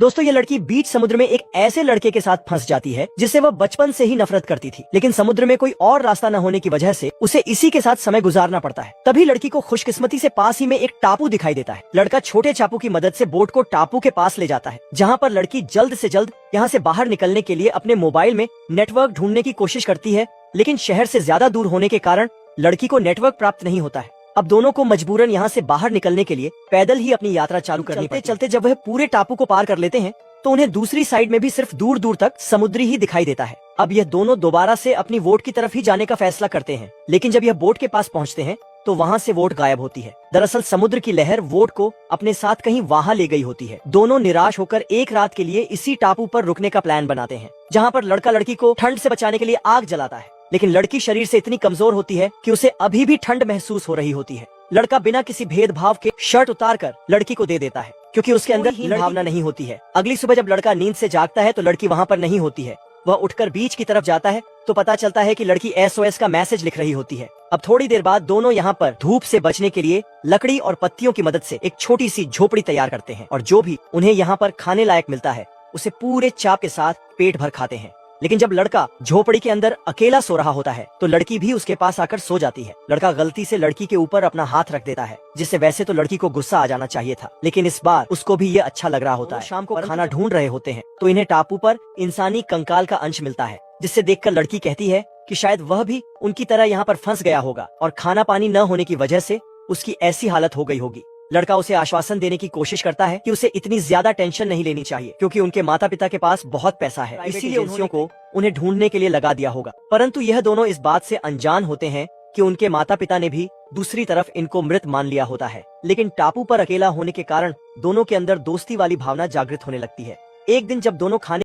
दोस्तों ये लड़की बीच समुद्र में एक ऐसे लड़के के साथ फंस जाती है जिससे वह बचपन से ही नफरत करती थी, लेकिन समुद्र में कोई और रास्ता न होने की वजह से उसे इसी के साथ समय गुजारना पड़ता है। तभी लड़की को खुशकिस्मती से पास ही में एक टापू दिखाई देता है। लड़का छोटे चापू की मदद से बोट को टापू के पास ले जाता है, जहाँ पर लड़की जल्द से जल्द यहाँ से बाहर निकलने के लिए अपने मोबाइल में नेटवर्क ढूंढने की कोशिश करती है, लेकिन शहर से ज्यादा दूर होने के कारण लड़की को नेटवर्क प्राप्त नहीं होता है। अब दोनों को मजबूरन यहाँ से बाहर निकलने के लिए पैदल ही अपनी यात्रा चालू करनी पड़ती है। चलते जब वह पूरे टापू को पार कर लेते हैं तो उन्हें दूसरी साइड में भी सिर्फ दूर दूर तक समुद्री ही दिखाई देता है। अब यह दोनों दोबारा से अपनी वोट की तरफ ही जाने का फैसला करते हैं, लेकिन जब यह बोट के पास पहुँचते हैं तो वहाँ से वोट गायब होती है। दरअसल समुद्र की लहर वोट को अपने साथ कहीं वहाँ ले गई होती है। दोनों निराश होकर एक रात के लिए इसी टापू पर रुकने का प्लान बनाते हैं, जहाँ पर लड़का लड़की को ठंड से बचाने के लिए आग जलाता है, लेकिन लड़की शरीर से इतनी कमजोर होती है कि उसे अभी भी ठंड महसूस हो रही होती है। लड़का बिना किसी भेदभाव के शर्ट उतारकर लड़की को दे देता है, क्योंकि उसके अंदर हीन भावना नहीं होती है। अगली सुबह जब लड़का नींद से जागता है तो लड़की वहाँ पर नहीं होती है। वह उठकर बीच की तरफ जाता है तो पता चलता है कि लड़की SOS का मैसेज लिख रही होती है। अब थोड़ी देर बाद दोनों यहाँ पर धूप से बचने के लिए लकड़ी और पत्तियों की मदद से एक छोटी सी झोपड़ी तैयार करते हैं, और जो भी उन्हें यहाँ पर खाने लायक मिलता है उसे पूरे चाप के साथ पेट भर खाते हैं। लेकिन जब लड़का झोपड़ी के अंदर अकेला सो रहा होता है तो लड़की भी उसके पास आकर सो जाती है। लड़का गलती से लड़की के ऊपर अपना हाथ रख देता है, जिससे वैसे तो लड़की को गुस्सा आ जाना चाहिए था, लेकिन इस बार उसको भी ये अच्छा लग रहा होता है। शाम को खाना ढूंढ रहे होते हैं तो इन्हें टापू पर इंसानी कंकाल का अंश मिलता है, जिससे देखकर लड़की कहती है कि शायद वह भी उनकी तरह यहाँ पर फंस गया होगा और खाना पानी न होने की वजह से उसकी ऐसी हालत हो गई होगी। लड़का उसे आश्वासन देने की कोशिश करता है कि उसे इतनी ज्यादा टेंशन नहीं लेनी चाहिए, क्योंकि उनके माता पिता के पास बहुत पैसा है, इसीलिए उन्हें ढूंढने के लिए लगा दिया होगा। परंतु यह दोनों इस बात से अनजान होते हैं कि उनके माता पिता ने भी दूसरी तरफ इनको मृत मान लिया होता है। लेकिन टापू पर अकेला होने के कारण दोनों के अंदर दोस्ती वाली भावना जागृत होने लगती है। एक दिन जब दोनों खाने